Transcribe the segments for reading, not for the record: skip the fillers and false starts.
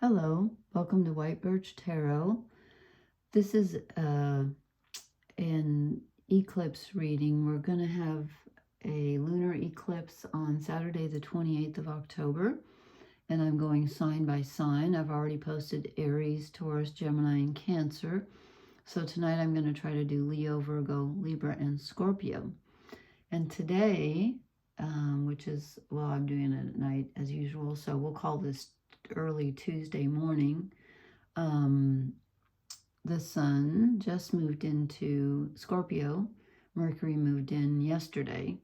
Hello, welcome to White Birch Tarot. This is an eclipse reading. We're going to have a lunar eclipse on Saturday the 28th of October, and I'm going sign by sign. I've already posted Aries, Taurus, Gemini, and Cancer. So tonight I'm going to try to do Leo, Virgo, Libra, and Scorpio. And today, which is, well, I'm doing it at night as usual, so we'll call this early Tuesday morning. The sun just moved into Scorpio. Mercury moved in yesterday.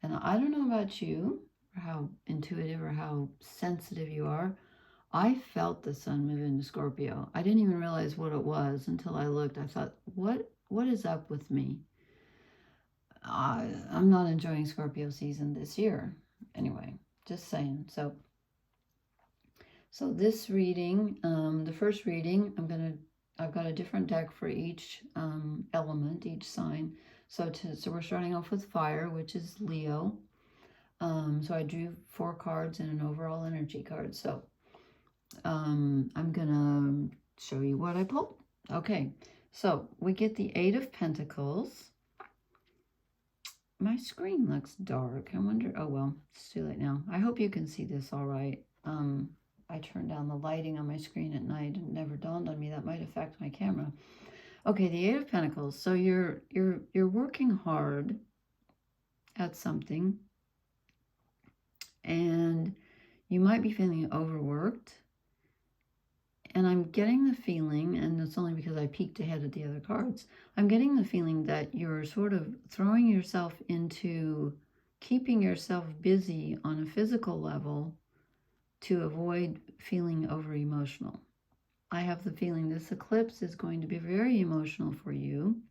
And I don't know about you, or how intuitive or how sensitive you are. I felt the sun move into Scorpio. I didn't even realize what it was until I looked. I thought, what is up with me? I'm not enjoying Scorpio season this year. Anyway, just saying. So this reading, the first reading, I've got a different deck for each element, each sign. So we're starting off with fire, which is Leo. So I drew 4 cards and an overall energy card. So I'm gonna show you what I pulled. Okay, so we get the 8 of Pentacles. My screen looks dark. I wonder, oh well, it's too late now. I hope you can see this all right. I turned down the lighting on my screen at night. It never dawned on me that might affect my camera. Okay, the 8 of Pentacles. So you're working hard at something, and you might be feeling overworked. And I'm getting the feeling, and it's only because I peeked ahead at the other cards, I'm getting the feeling that you're sort of throwing yourself into keeping yourself busy on a physical level to avoid feeling over-emotional. I have the feeling this eclipse is going to be very emotional for you,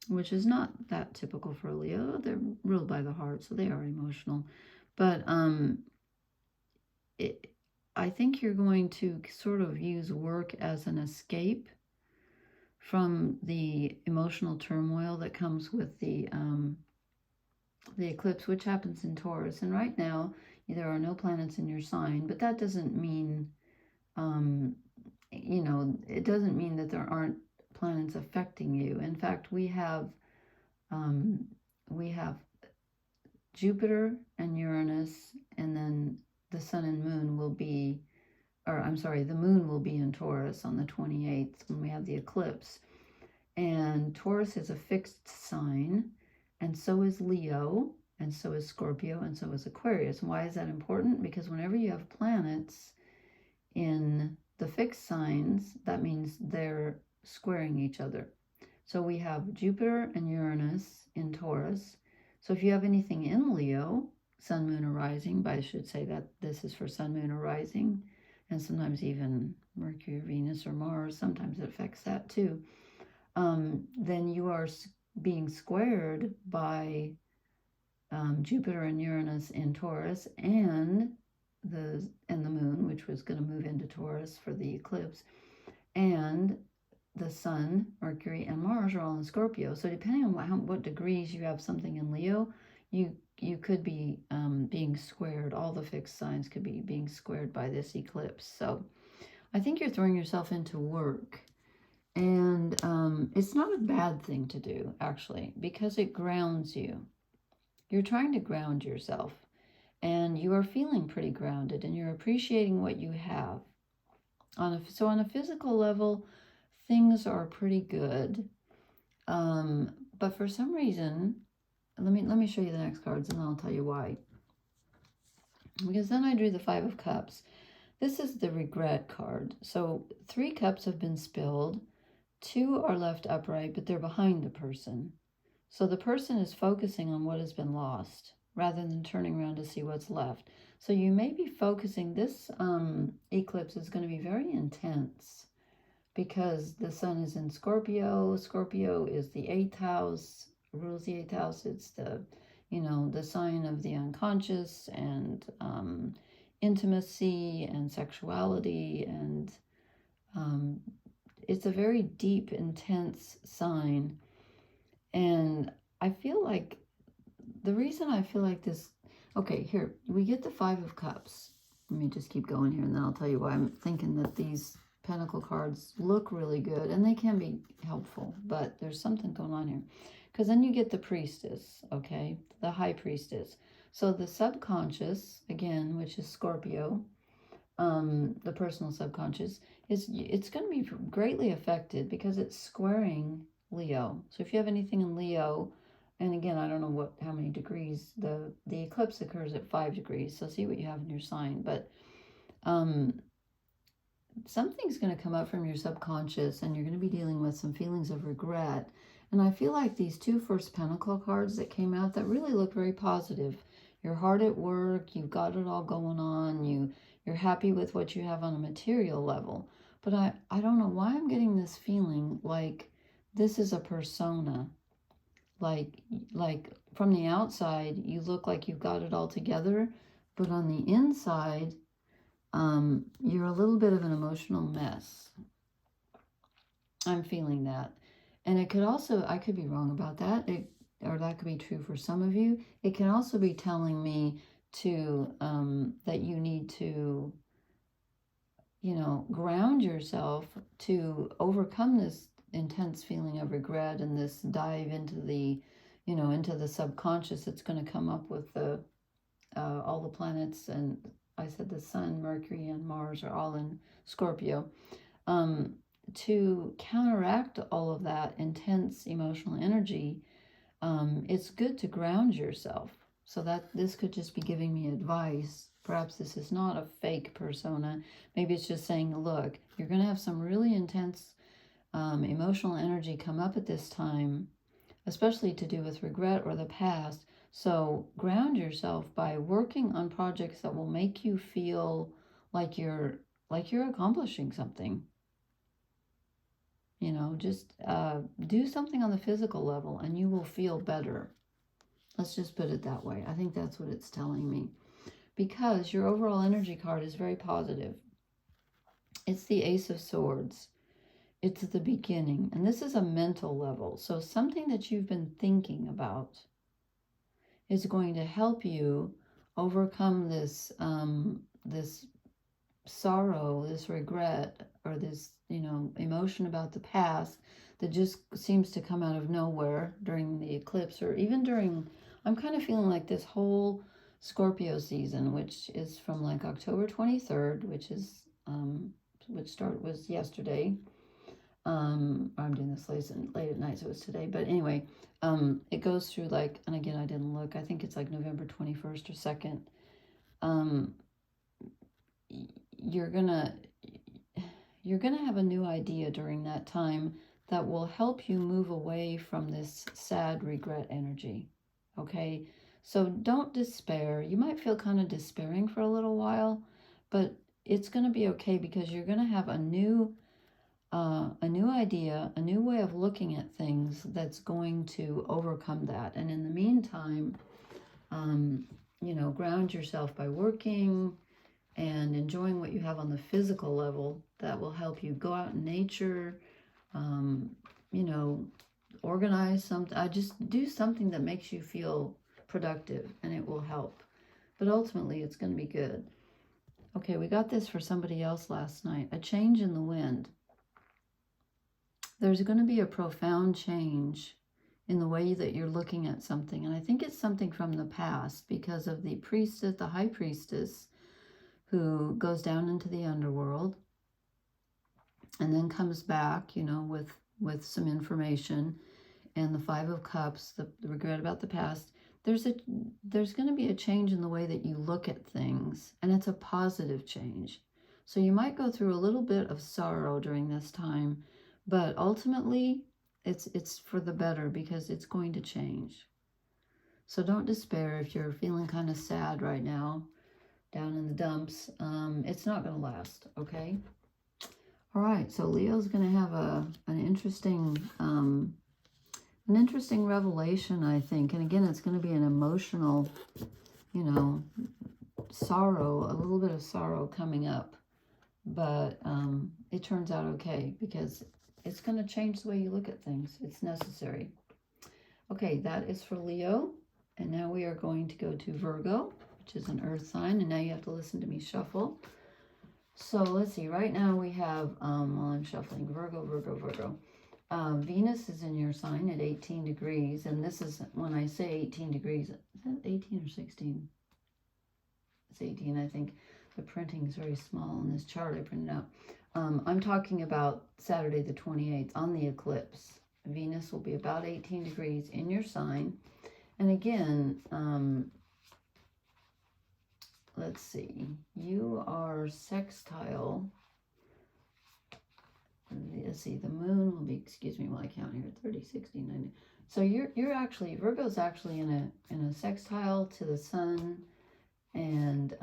which is not that typical for Leo. They're ruled by the heart, so they are emotional. But I think you're going to sort of use work as an escape from the emotional turmoil that comes with the eclipse, which happens in Taurus. And right now, there are no planets in your sign, but that doesn't mean, it doesn't mean that there aren't planets affecting you. In fact, we have Jupiter and Uranus, and then the sun and moon will be, the moon will be in Taurus on the 28th when we have the eclipse. And Taurus is a fixed sign, and so is Leo, and so is Scorpio, and so is Aquarius. Why is that important? Because whenever you have planets in the fixed signs, that means they're squaring each other. So we have Jupiter and Uranus in Taurus. So if you have anything in Leo, sun, moon, or rising, but I should say that this is for sun, moon, or rising, and sometimes even Mercury, Venus, or Mars, sometimes it affects that too, then you are being squared by Jupiter and Uranus in Taurus, and the moon, which was going to move into Taurus for the eclipse, and the sun, Mercury, and Mars are all in Scorpio. So depending on what degrees you have something in Leo, you could be being squared. All the fixed signs could be being squared by this eclipse. So I think you're throwing yourself into work. And it's not a bad thing to do, actually, because it grounds you. You're trying to ground yourself, and you are feeling pretty grounded, and you're appreciating what you have. So on a physical level, things are pretty good. But for some reason, let me show you the next cards, and then I'll tell you why. Because then I drew the 5 of Cups. This is the regret card. So 3 cups have been spilled. 2 are left upright, but they're behind the person. So the person is focusing on what has been lost rather than turning around to see what's left. So you may be focusing, this eclipse is going to be very intense because the sun is in Scorpio. Scorpio is the 8th house, rules the 8th house. It's the, the sign of the unconscious and intimacy and sexuality, and it's a very deep, intense sign. And I feel like the reason I feel like this, okay, here we get the 5 of Cups. Let me just keep going here, and then I'll tell you why I'm thinking that these Pentacle cards look really good, and they can be helpful, but there's something going on here. Because then you get the Priestess, okay? The High Priestess. So the subconscious, again, which is Scorpio, the personal subconscious, it's going to be greatly affected because it's squaring Leo. So if you have anything in Leo, and again, I don't know how many degrees, the eclipse occurs at 5 degrees, so see what you have in your sign, but something's going to come up from your subconscious, and you're going to be dealing with some feelings of regret. And I feel like these two first Pentacle cards that came out, that really look very positive. You're hard at work, you've got it all going on, you're happy with what you have on a material level. But I don't know why I'm getting this feeling like this is a persona. Like from the outside, you look like you've got it all together, but on the inside, you're a little bit of an emotional mess. I'm feeling that. And it could also, I could be wrong about that, or that could be true for some of you. It can also be telling me to, that you need to, ground yourself to overcome this intense feeling of regret and this dive into the, into the subconscious. It's going to come up with the, all the planets, and I said the Sun, Mercury, and Mars are all in Scorpio. To counteract all of that intense emotional energy, it's good to ground yourself. So that this could just be giving me advice. Perhaps this is not a fake persona. Maybe it's just saying, look, you're going to have some really intense emotional energy come up at this time, especially to do with regret or the past. So ground yourself by working on projects that will make you feel like you're accomplishing something. Just do something on the physical level and you will feel better. Let's just put it that way. I think that's what it's telling me. Because your overall energy card is very positive. It's the Ace of Swords. It's the beginning. And this is a mental level. So something that you've been thinking about is going to help you overcome this this sorrow, this regret, or this, emotion about the past that just seems to come out of nowhere during the eclipse, or even during, I'm kind of feeling like this whole Scorpio season, which is from like October 23rd, which is, was yesterday. I'm doing this late at night, so it's today. But anyway, it goes through like, and again, I didn't look, I think it's like November 21st or 2nd. You're gonna have a new idea during that time that will help you move away from this sad regret energy. Okay, so don't despair. You might feel kind of despairing for a little while, but it's going to be okay, because you're going to have a new idea, a new way of looking at things that's going to overcome that. And in the meantime, ground yourself by working and enjoying what you have on the physical level. That will help you go out in nature, organize something. Just do something that makes you feel productive, and it will help. But ultimately, it's going to be good. Okay, we got this for somebody else last night. A change in the wind. There's going to be a profound change in the way that you're looking at something. And I think it's something from the past, because of the priestess, the high priestess, who goes down into the underworld and then comes back, with some information, and the 5 of Cups, the regret about the past. There's going to be a change in the way that you look at things, and it's a positive change. So you might go through a little bit of sorrow during this time, but ultimately it's for the better, because it's going to change. So don't despair if you're feeling kind of sad right now, down in the dumps. It's not going to last, okay? All right, so Leo's going to have an interesting revelation, I think. And again, it's going to be an emotional, sorrow, a little bit of sorrow coming up. But it turns out okay, because it's going to change the way you look at things. It's necessary. Okay, that is for Leo. And now we are going to go to Virgo. which is an earth sign. And now you have to listen to me shuffle. So let's see. Right now we have, while I'm shuffling, Virgo, Virgo, Virgo. Venus is in your sign at 18 degrees. And this is, when I say 18 degrees, is that 18 or 16? It's 18, I think. The printing is very small on this chart I printed out. I'm talking about Saturday the 28th on the eclipse. Venus will be about 18 degrees in your sign. And again, let's see, you are sextile. Let's see, the moon will be, excuse me while I count here, 30, 60, 90. So you're actually, Virgo's actually in a sextile to the sun and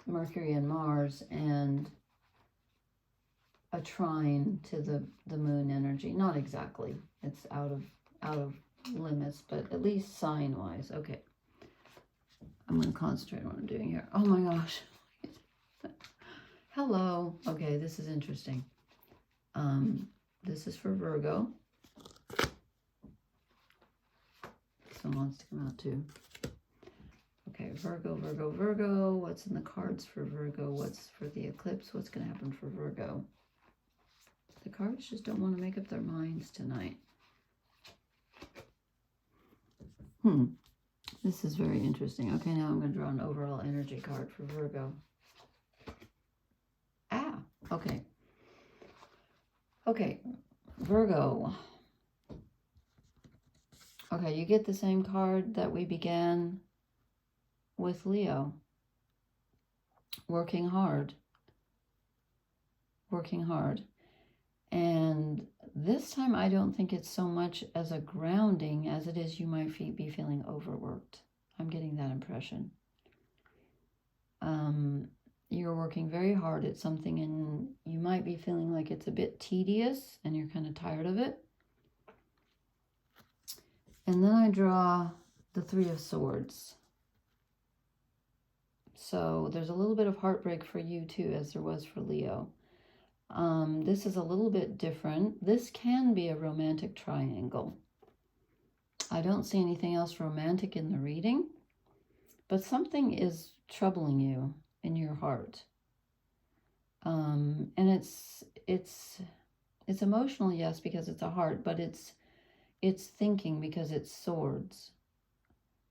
Mercury and Mars, and a trine to the moon energy. Not exactly. It's out of limits, but at least sign-wise. Okay. I'm going to concentrate on what I'm doing here. Oh my gosh. Hello. Okay, this is interesting. This is for Virgo. Someone wants to come out too. Okay, Virgo, Virgo, Virgo. What's in the cards for Virgo? What's for the eclipse? What's going to happen for Virgo? The cards just don't want to make up their minds tonight. This is very interesting. Okay, now I'm going to draw an overall energy card for Virgo. Okay. Okay, Virgo. Okay, you get the same card that we began with Leo. Working hard. Working hard. And this time I don't think it's so much as a grounding as it is you might be feeling overworked. I'm getting that impression. You're working very hard at something and you might be feeling like it's a bit tedious and you're kind of tired of it. And then I draw the Three of Swords. So there's a little bit of heartbreak for you too, as there was for Leo. This is a little bit different. This can be a romantic triangle. I don't see anything else romantic in the reading, but something is troubling you in your heart. And it's emotional, yes, because it's a heart, but it's thinking because it's swords.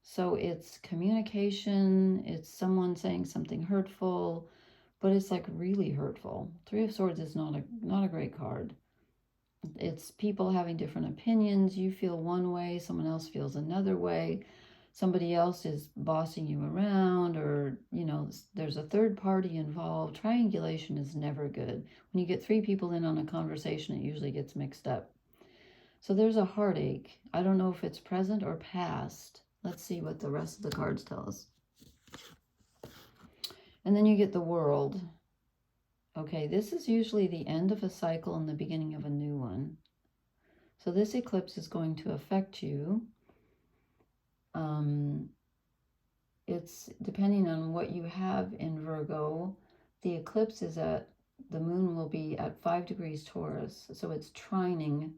So it's communication, it's someone saying something hurtful, but it's like really hurtful. Three of Swords is not a great card. It's people having different opinions. You feel one way, someone else feels another way. Somebody else is bossing you around, or, you know, there's a third party involved. Triangulation is never good. When you get three people in on a conversation, it usually gets mixed up. So there's a heartache. I don't know if it's present or past. Let's see what the rest of the cards tell us. And then you get the World. Okay, this is usually the end of a cycle and the beginning of a new one. So this eclipse is going to affect you. It's depending on what you have in Virgo. The eclipse is the moon will be at 5 degrees Taurus. So it's trining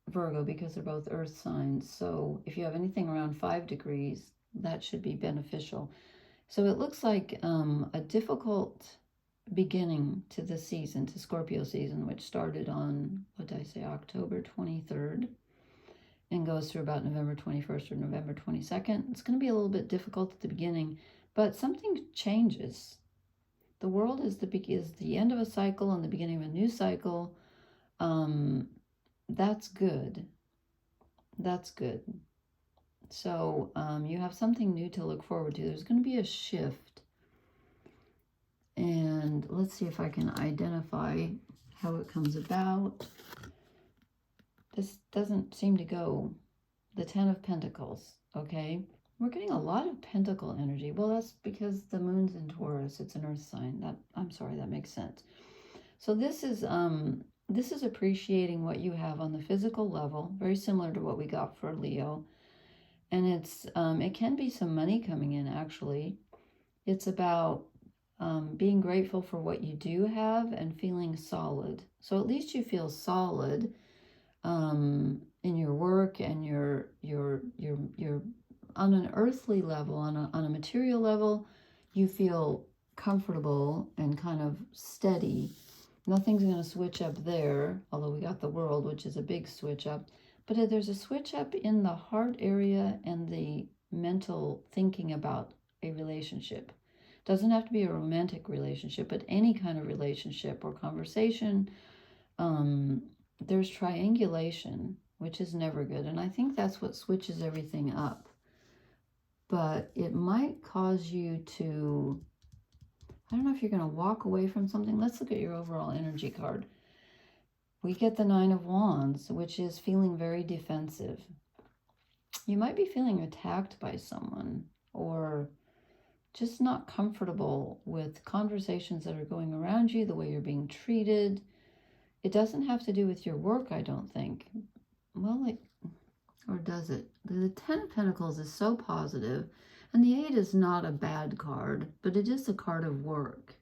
Virgo because they're both earth signs. So if you have anything around 5 degrees, that should be beneficial. So it looks like a difficult beginning to the season, to Scorpio season, which started on, what did I say, October 23rd and goes through about November 21st or November 22nd. It's going to be a little bit difficult at the beginning, but something changes. The World is the end of a cycle and the beginning of a new cycle. That's good. That's good. So you have something new to look forward to. There's going to be a shift. And let's see if I can identify how it comes about. This doesn't seem to go. The Ten of Pentacles, okay? We're getting a lot of pentacle energy. Well, that's because the moon's in Taurus. It's an earth sign. I'm sorry, that makes sense. So this is appreciating what you have on the physical level, very similar to what we got for Leo. And it can be some money coming in, actually. It's about being grateful for what you do have and feeling solid. So at least you feel solid in your work and your on an earthly level, on a material level, you feel comfortable and kind of steady. Nothing's going to switch up there, although we got the world, which is a big switch up. But there's a switch up in the heart area and the mental thinking about a relationship. Doesn't have to be a romantic relationship, but any kind of relationship or conversation. There's triangulation, which is never good. And I think that's what switches everything up. But it might cause you to, I don't know if you're going to walk away from something. Let's look at your overall energy card. We get the Nine of Wands, which is feeling very defensive. You might be feeling attacked by someone, or just not comfortable with conversations that are going around you, the way you're being treated. It doesn't have to do with your work, I don't think. Well, or does it? The Ten of Pentacles is so positive, and the 8 is not a bad card, but it is a card of work.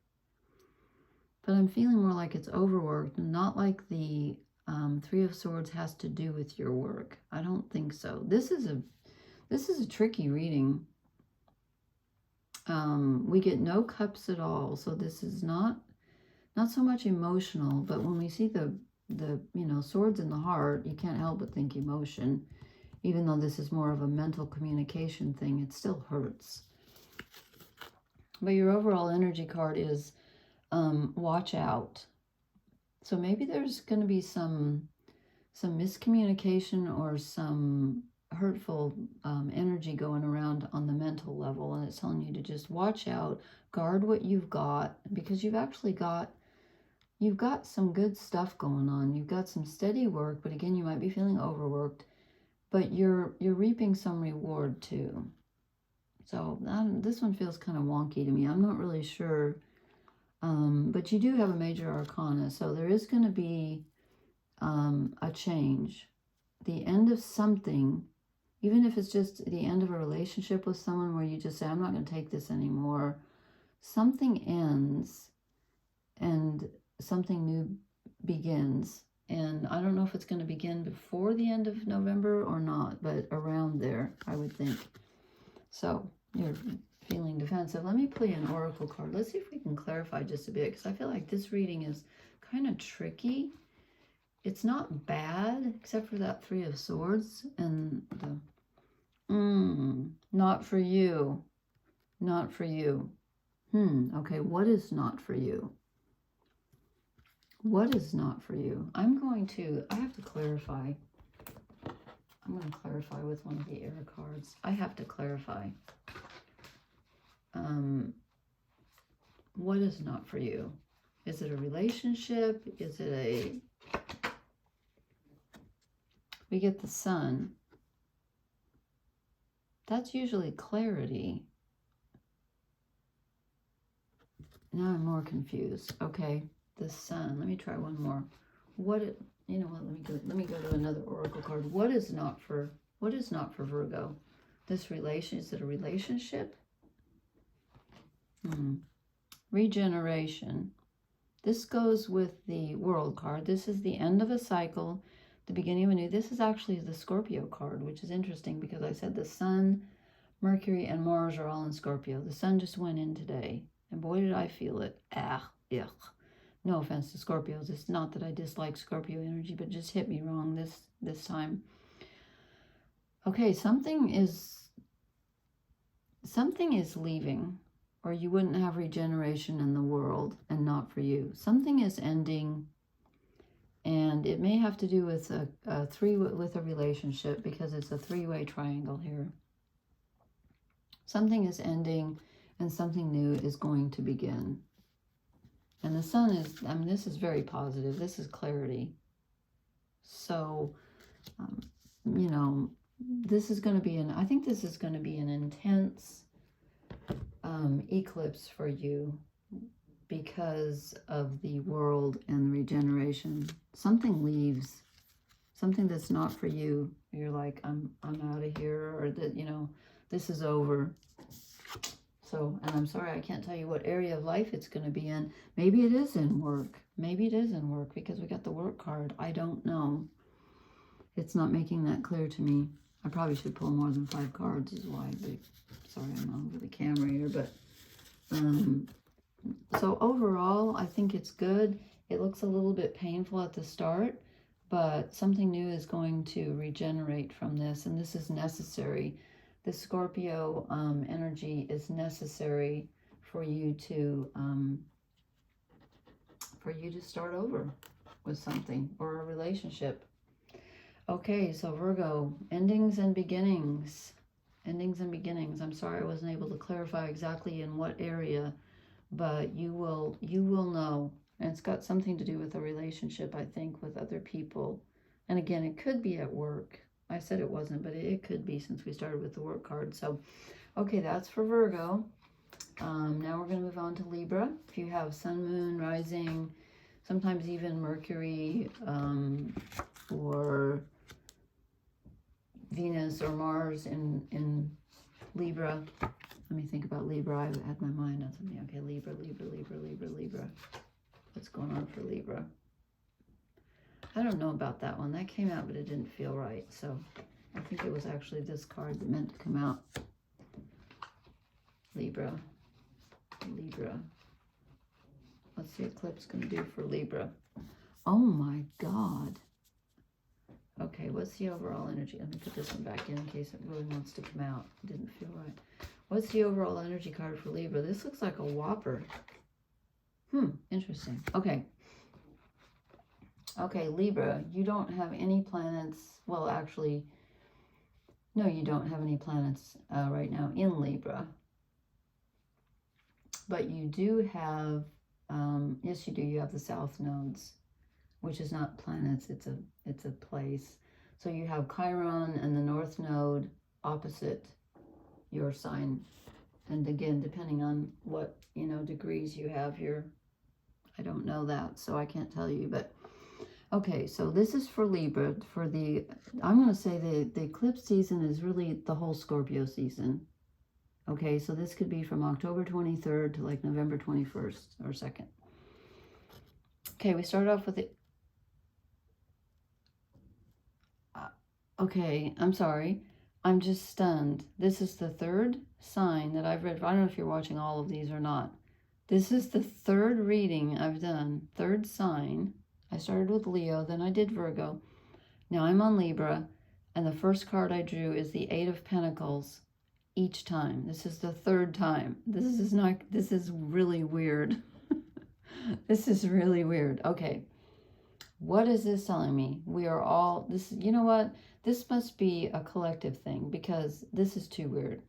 But I'm feeling more like it's overworked, not like the Three of Swords has to do with your work. I don't think so. This is a tricky reading. We get no cups at all, so this is not so much emotional. But when we see the swords in the heart, you can't help but think emotion. Even though this is more of a mental communication thing, it still hurts. But your overall energy card is watch out. So maybe there's going to be some miscommunication or some hurtful energy going around on the mental level, and it's telling you to just watch out, guard what you've got, because you've got some good stuff going on. You've got some steady work, but again, you might be feeling overworked, but you're reaping some reward too. So this one feels kind of wonky to me. I'm not really sure. But you do have a major arcana, so there is going to be a change. The end of something, even if it's just the end of a relationship with someone where you just say, I'm not going to take this anymore. Something ends and something new begins. And I don't know if it's going to begin before the end of November or not, but around there, I would think. So you're feeling defensive. Let me play an oracle card. Let's see if we can clarify just a bit, because I feel like this reading is kind of tricky. It's not bad, except for that Three of Swords and the not for you. Not for you. Okay, what is not for you? What is not for you? I have to clarify. I'm going to clarify with one of the air cards. I have to clarify. What is not for you? Is it a relationship? Is it we get the Sun. That's usually clarity. Now I'm more confused. Okay, the Sun. Let me try one more. You know what? Let me go to another oracle card. What is not for Virgo? Is it a relationship? Regeneration. This goes with the World card. This is the end of a cycle, the beginning of a new. This is actually the Scorpio card, which is interesting because I said the Sun, Mercury, and Mars are all in Scorpio. The Sun just went in today, and boy did I feel it. Yuck. No offense to Scorpios. It's not that I dislike Scorpio energy, but it just hit me wrong this time. Okay, something is leaving, or you wouldn't have regeneration in the world, and not for you. Something is ending, and it may have to do with a relationship, because it's a three-way triangle here. Something is ending, and something new is going to begin. And the Sun is, this is very positive. This is clarity. So, this is going to be I think this is going to be an intense eclipse for you because of the world and the regeneration. Something leaves, something that's not for you. You're like, I'm out of here, or that, this is over. So, and I'm sorry, I can't tell you what area of life it's going to be in. Maybe it is in work. Maybe it is in work because we got the work card. I don't know. It's not making that clear to me. I probably should pull more than 5 cards is why, but sorry, I'm over the camera here, but so overall, I think it's good. It looks a little bit painful at the start, but something new is going to regenerate from this, and this is necessary. The Scorpio energy is necessary for you to start over with something or a relationship. Okay, so Virgo, endings and beginnings. Endings and beginnings. I'm sorry I wasn't able to clarify exactly in what area, but you will know. And it's got something to do with a relationship, I think, with other people. And again, it could be at work. I said it wasn't, but it could be since we started with the work card. So, okay, that's for Virgo. Now we're going to move on to Libra. If you have Sun, Moon, Rising, sometimes even Mercury or Venus or Mars in Libra. Let me think about Libra. I had my mind on something. Okay, Libra. What's going on for Libra? I don't know about that one. That came out, but it didn't feel right. So I think it was actually this card that meant to come out. Libra. What's the eclipse going to do for Libra? Oh my God. Okay, what's the overall energy? Let me put this one back in case it really wants to come out. It didn't feel right. What's the overall energy card for Libra? This looks like a whopper. Interesting. Okay. Okay, Libra, you don't have any planets. Well, actually, no, you don't have any planets right now in Libra. But you do have, yes, you do. You have the South nodes, which is not planets. It's a place. So you have Chiron and the North node opposite your sign. And again, depending on what, degrees you have here, I don't know that, so I can't tell you. But okay, so this is for Libra. I'm going to say the eclipse season is really the whole Scorpio season. Okay, so this could be from October 23rd to like November 21st or 2nd. Okay, we start off with the... okay, I'm sorry. I'm just stunned. This is the third sign that I've read. I don't know if you're watching all of these or not. This is the third reading I've done. Third sign. I started with Leo, then I did Virgo. Now I'm on Libra, and the first card I drew is the 8 of Pentacles each time. This is the third time. This is really weird. This is really weird. Okay. What is this telling me? We are all, you know what? This must be a collective thing because this is too weird.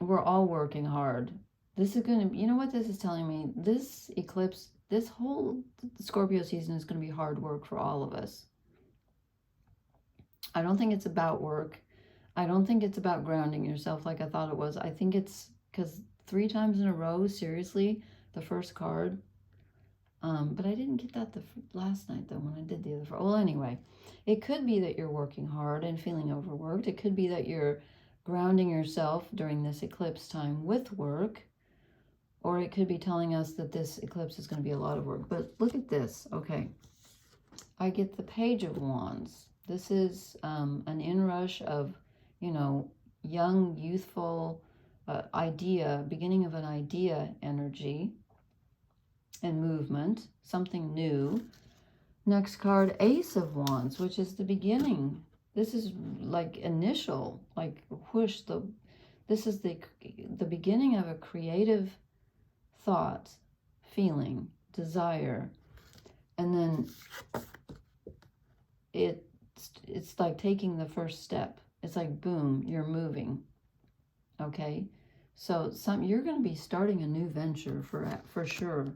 We're all working hard. This is going to, you know what this is telling me? This eclipse, this whole Scorpio season is going to be hard work for all of us. I don't think it's about work. I don't think it's about grounding yourself like I thought it was. I think it's because 3 times in a row, seriously, the first card. But I didn't get that the last night, though, when I did the other. Well, anyway, it could be that you're working hard and feeling overworked. It could be that you're grounding yourself during this eclipse time with work. Or it could be telling us that this eclipse is going to be a lot of work. But look at this. Okay. I get the Page of Wands. This is an inrush of, young, youthful beginning of an idea energy and movement, something new. Next card, Ace of Wands, which is the beginning. This is like initial, like whoosh. This is the beginning of a creative thought, feeling, desire, and then it's like taking the first step. It's like boom, you're moving. Okay, so you're going to be starting a new venture for sure.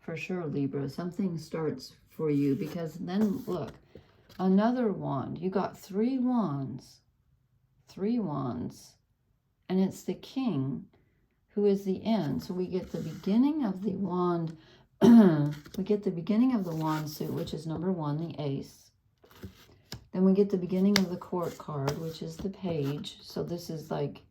For sure, Libra. Something starts for you because then, look, another wand. You got 3 wands. 3 wands. And it's the King who is the end. So we get the beginning of the wand. We get the beginning of the wand suit, which is number 1, the Ace. Then we get the beginning of the Court card, which is the Page. So this is like,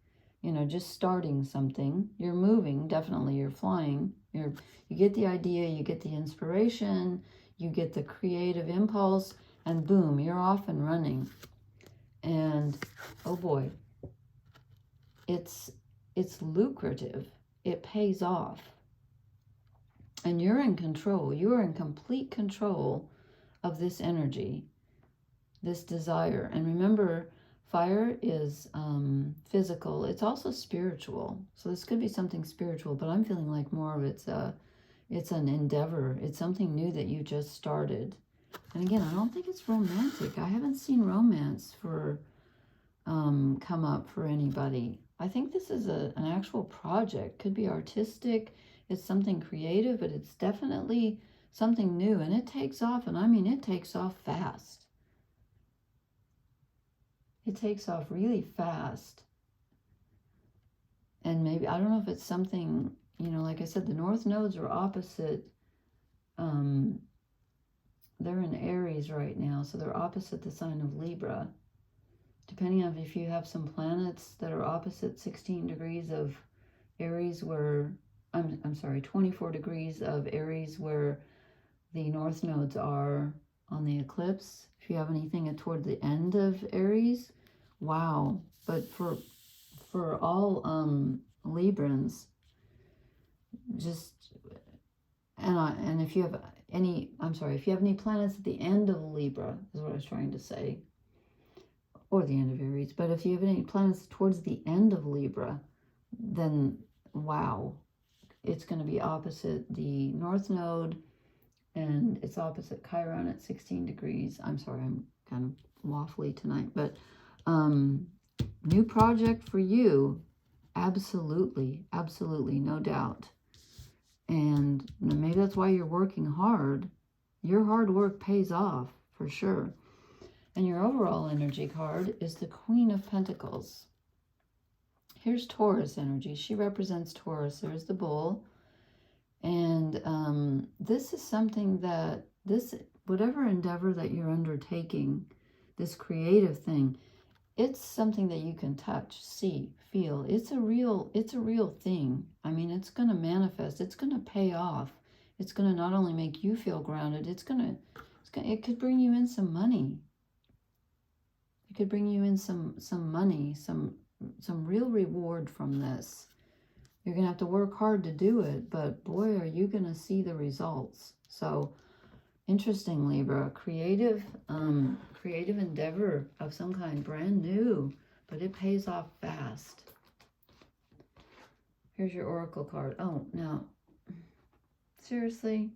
just starting something. You're moving, definitely. You're flying. You get the idea, you get the inspiration, you get the creative impulse, and boom, you're off and running. And oh boy, it's lucrative. It pays off. And you're in control. You are in complete control of this energy, this desire. And remember, fire is physical. It's also spiritual. So this could be something spiritual, but I'm feeling like more of it's an endeavor. It's something new that you just started. And again, I don't think it's romantic. I haven't seen romance for come up for anybody. I think this is an actual project. Could be artistic. It's something creative, but it's definitely something new. And it takes off. And I mean, it takes off fast. It takes off really fast. And maybe, I don't know if it's something, you know, like I said, the north nodes are opposite. They're in Aries right now. So they're opposite the sign of Libra. Depending on if you have some planets that are opposite 16 degrees of Aries where, I'm sorry, 24 degrees of Aries where the north nodes are on the eclipse. If you have anything toward the end of Aries, wow. But for all Librans, just, and if you have any, if you have any planets at the end of Libra, is what I was trying to say, or the end of Aries, but if you have any planets towards the end of Libra, then wow, it's going to be opposite the North Node, and it's opposite Chiron at 16 degrees. I'm sorry, I'm kind of waffly tonight, but new project for you, absolutely, no doubt. And maybe that's why you're working hard. Your hard work pays off, for sure. And your overall energy card is the Queen of Pentacles. Here's Taurus energy. She represents Taurus. There's the bull. And this is something that, whatever endeavor that you're undertaking, this creative thing, it's something that you can touch, see, feel. It's a real thing. I mean, it's going to manifest. It's going to pay off. It's going to not only make you feel grounded, it could bring you in some money. It could bring you in some money, some real reward from this. You're going to have to work hard to do it, but boy, are you going to see the results. So, interesting, Libra, creative endeavor of some kind, brand new, but it pays off fast. Here's your oracle card. Oh, now, seriously,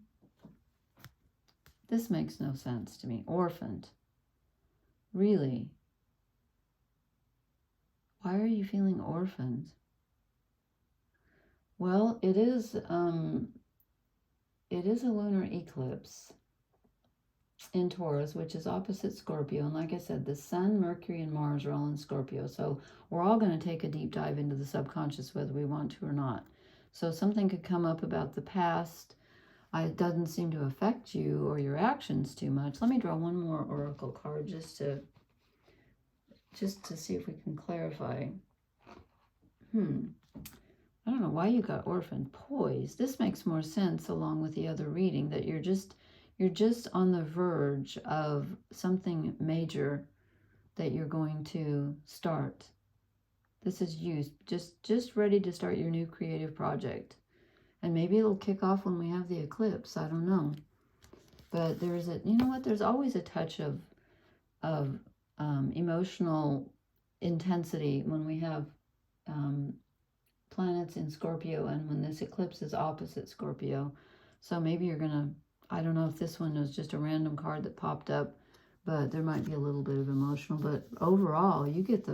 this makes no sense to me. Orphaned. Really? Why are you feeling orphaned? Well, it is a lunar eclipse in Taurus, which is opposite Scorpio. And like I said, the Sun, Mercury, and Mars are all in Scorpio. So we're all going to take a deep dive into the subconscious, whether we want to or not. So something could come up about the past. It doesn't seem to affect you or your actions too much. Let me draw one more oracle card just to see if we can clarify. I don't know why you got orphaned. Poise. This makes more sense along with the other reading, that you're just on the verge of something major that you're going to start. This is you just ready to start your new creative project. And maybe it'll kick off when we have the eclipse. I don't know. But there's always a touch of emotional intensity when we have planets in Scorpio and when this eclipse is opposite Scorpio. So maybe you're gonna, I don't know if this one was just a random card that popped up, but there might be a little bit of emotional. But overall, you got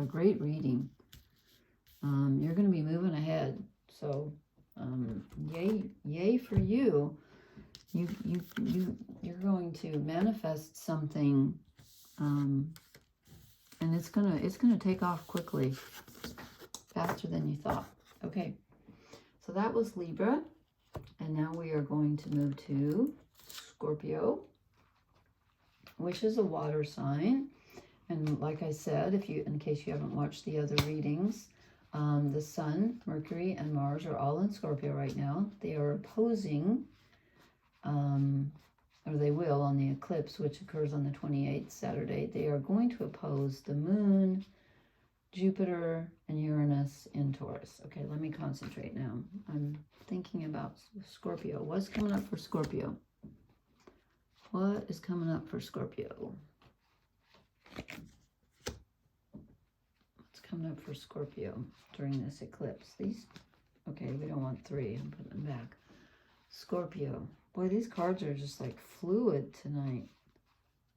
a great reading. You're gonna be moving ahead. So yay for you. You're going to manifest something, and it's gonna take off quickly, faster than you thought. Okay, so that was Libra, and now we are going to move to Scorpio, which is a water sign. And like I said, in case you haven't watched the other readings, the Sun, Mercury, and Mars are all in Scorpio right now. They are opposing or they will on the eclipse, which occurs on the 28th, Saturday. They are going to oppose the moon, Jupiter, and Uranus in Taurus. Okay, let me concentrate now. I'm thinking about Scorpio. What's coming up for Scorpio? What is coming up for Scorpio? What's coming up for Scorpio during this eclipse? These, okay, we don't want 3. I'm putting them back. Scorpio. Boy, these cards are just like fluid tonight.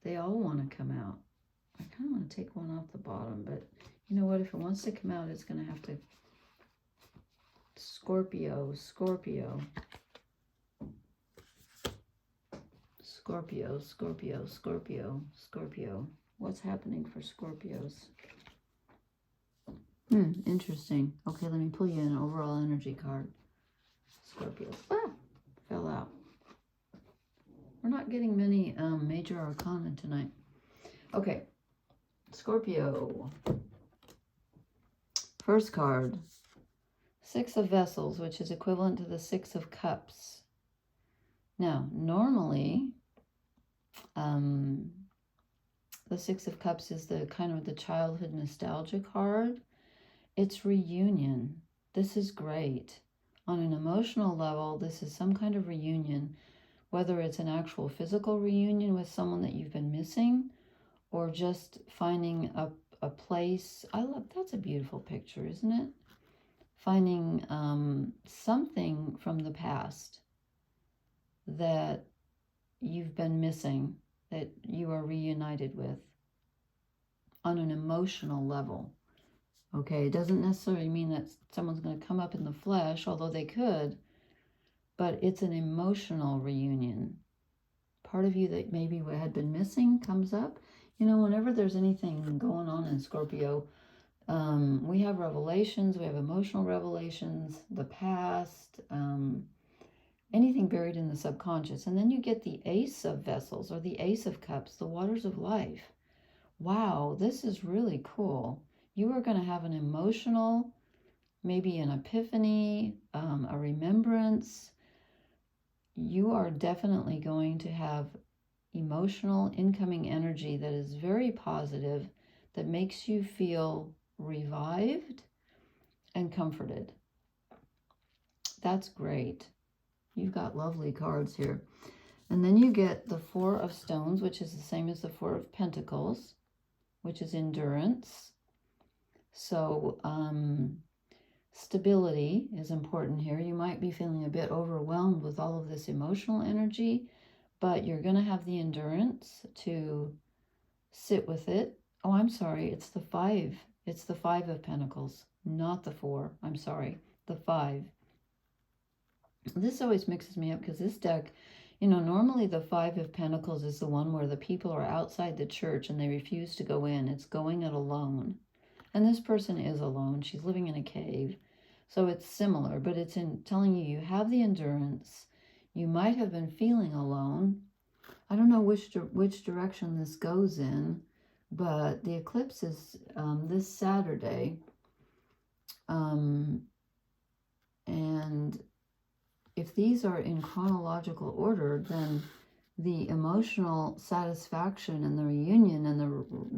They all want to come out. I kind of want to take one off the bottom, but you know what? If it wants to come out, it's going to have to. Scorpio, Scorpio. Scorpio, Scorpio, Scorpio, Scorpio. What's happening for Scorpios? Interesting. Okay, let me pull you an overall energy card. Scorpios. Ah, fell out. We're not getting many major arcana tonight. Okay, Scorpio. First card, 6 of Vessels, which is equivalent to the 6 of Cups. Now, normally, the 6 of Cups is the kind of the childhood nostalgia card. It's reunion. This is great. On an emotional level, this is some kind of reunion, whether it's an actual physical reunion with someone that you've been missing, or just finding a place. I love, that's a beautiful picture, isn't it? Finding something from the past that you've been missing, that you are reunited with on an emotional level. Okay, it doesn't necessarily mean that someone's going to come up in the flesh, although they could, but it's an emotional reunion. Part of you that maybe had been missing comes up. You know, whenever there's anything going on in Scorpio, we have revelations, we have emotional revelations, the past, anything buried in the subconscious. And then you get the Ace of Vessels, or the Ace of Cups, the waters of life. Wow, this is really cool. You are going to have an emotional, maybe an epiphany, a remembrance. You are definitely going to have emotional incoming energy that is very positive, that makes you feel revived and comforted. That's great. You've got lovely cards here. And then you get the 4 of Stones, which is the same as the 4 of Pentacles, which is endurance. So stability is important here. You might be feeling a bit overwhelmed with all of this emotional energy, but you're going to have the endurance to sit with it. Oh, I'm sorry. It's the 5. It's the 5 of Pentacles, not the 4. I'm sorry. The 5. This always mixes me up because this deck, you know, normally the 5 of Pentacles is the one where the people are outside the church and they refuse to go in. It's going it alone. And this person is alone. She's living in a cave. So it's similar, but it's in telling you you have the endurance. You might have been feeling alone. I don't know which direction this goes in, but the eclipse is this Saturday. And if these are in chronological order, then the emotional satisfaction and the reunion and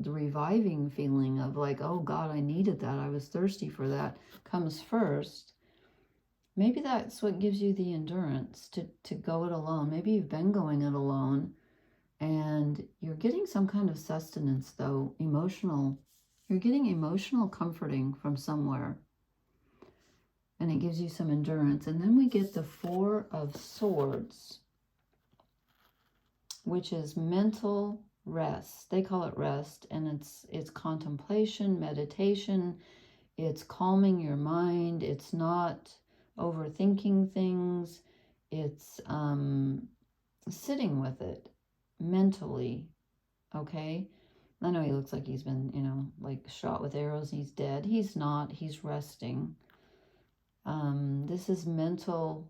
the reviving feeling of like, oh God, I needed that, I was thirsty for that, comes first. Maybe that's what gives you the endurance to go it alone. Maybe you've been going it alone and you're getting some kind of sustenance though, emotional. You're getting emotional comforting from somewhere. And it gives you some endurance. And then we get the 4 of Swords, which is mental rest. They call it rest, and it's contemplation, meditation. It's calming your mind. It's not overthinking things. It's sitting with it mentally, okay? I know he looks like he's been, you know, like shot with arrows. He's dead. He's not. He's resting. This is mental,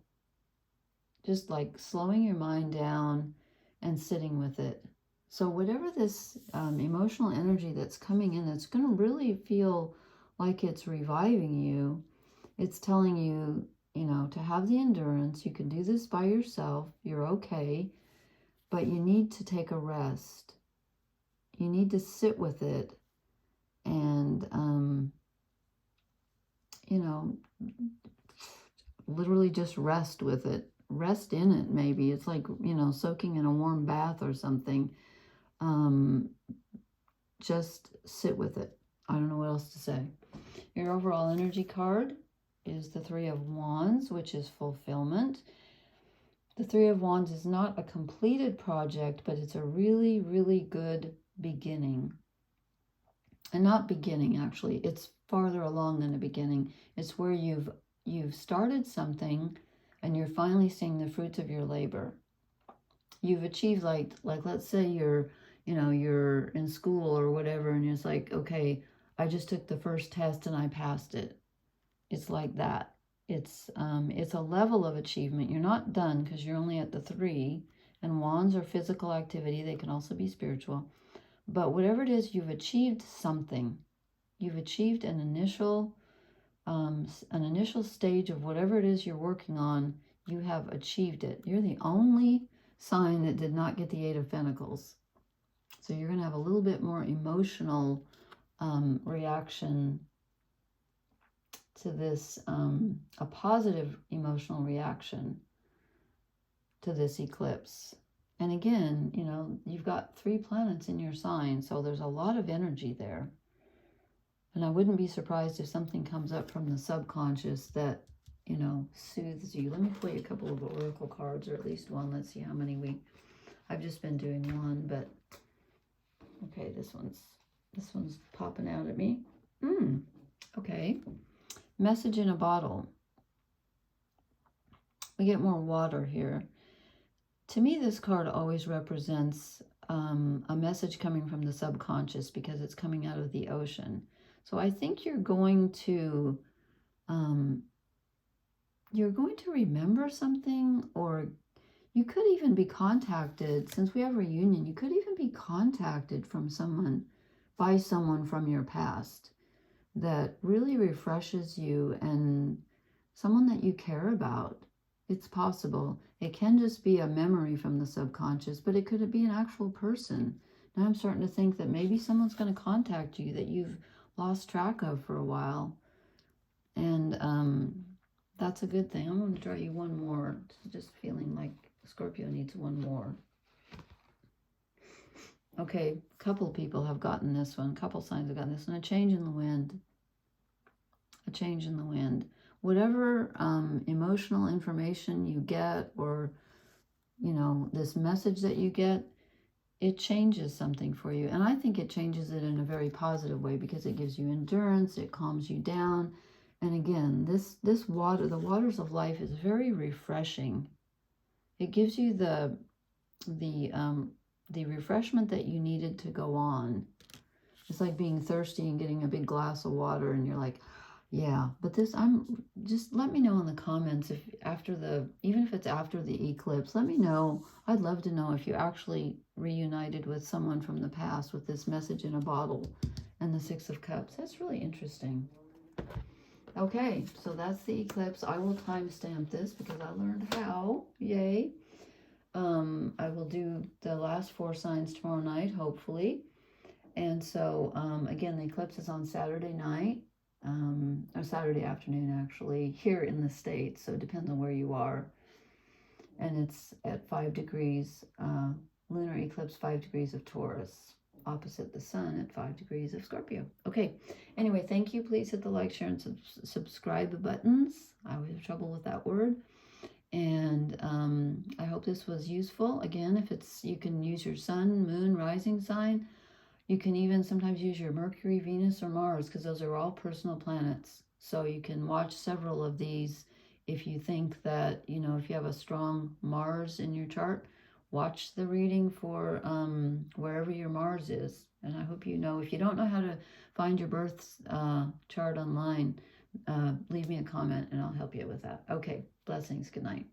just like slowing your mind down and sitting with it. So whatever this emotional energy that's coming in, that's going to really feel like it's reviving you. It's telling you, you know, to have the endurance. You can do this by yourself. You're okay. but you need to take a rest. You need to sit with it and, you know, literally just rest with it. Rest in it, maybe. It's like, you know, soaking in a warm bath or something. Just sit with it. I don't know what else to say. Your overall energy card is the Three of Wands, which is fulfillment. The Three of Wands is not a completed project, but it's a really, really good beginning. And not beginning, actually. It's farther along than a beginning. It's where you've started something and you're finally seeing the fruits of your labor. You've achieved, like let's say you're in school or whatever, and it's like, okay, I just took the first test and I passed it. It's like that. It's a level of achievement. You're not done because you're only at the 3, and wands are physical activity. They can also be spiritual. But whatever it is, you've achieved something. You've achieved an initial stage of whatever it is you're working on. You have achieved it. You're the only sign that did not get the 8 of Pentacles. So you're going to have a little bit more emotional reaction to this, a positive emotional reaction to this eclipse. And again, you know, you've got 3 planets in your sign, so there's a lot of energy there. And I wouldn't be surprised if something comes up from the subconscious that, you know, soothes you. Let me pull you a couple of oracle cards, or at least one. Let's see how many I've just been doing one, but okay, this one's popping out at me. Okay. Message in a bottle. We get more water here. To me, this card always represents a message coming from the subconscious because it's coming out of the ocean. So I think you're going to remember something, or you could even be contacted. Since we have a reunion, you could even be contacted by someone from your past that really refreshes you, and someone that you care about. It's possible. It can just be a memory from the subconscious, but it could be an actual person. Now I'm starting to think that maybe someone's going to contact you that you've lost track of for a while. And that's a good thing. I'm going to draw you one more. Just feeling like Scorpio needs one more. Okay, a couple people have gotten this one. A couple signs have gotten this one. A change in the wind. A change in the wind. Whatever emotional information you get, or, you know, this message that you get, it changes something for you. And I think it changes it in a very positive way because it gives you endurance, it calms you down. And again, this water, the waters of life, is very refreshing. It gives you the refreshment that you needed to go on. It's like being thirsty and getting a big glass of water and you're like, yeah. But just let me know in the comments if even if it's after the eclipse, let me know. I'd love to know if you actually reunited with someone from the past with this message in a bottle and the 6 of Cups. That's really interesting. Okay, so that's the eclipse. I will timestamp this because I learned how. Yay. I will do the last 4 signs tomorrow night, hopefully. And so, again, the eclipse is on Saturday night, or Saturday afternoon, actually, here in the States. So it depends on where you are. And it's at 5 degrees, lunar eclipse, 5 degrees of Taurus, opposite the sun at 5 degrees of Scorpio. Okay. Anyway, thank you. Please hit the like, share, and subscribe buttons. I always have trouble with that word. And I hope this was useful. Again, you can use your sun, moon, rising sign. You can even sometimes use your Mercury, Venus, or Mars, because those are all personal planets. So you can watch several of these if you think that, you know, if you have a strong Mars in your chart, watch the reading for wherever your Mars is. And I hope you know, if you don't know how to find your birth chart online, leave me a comment and I'll help you with that. Okay, blessings. Good night.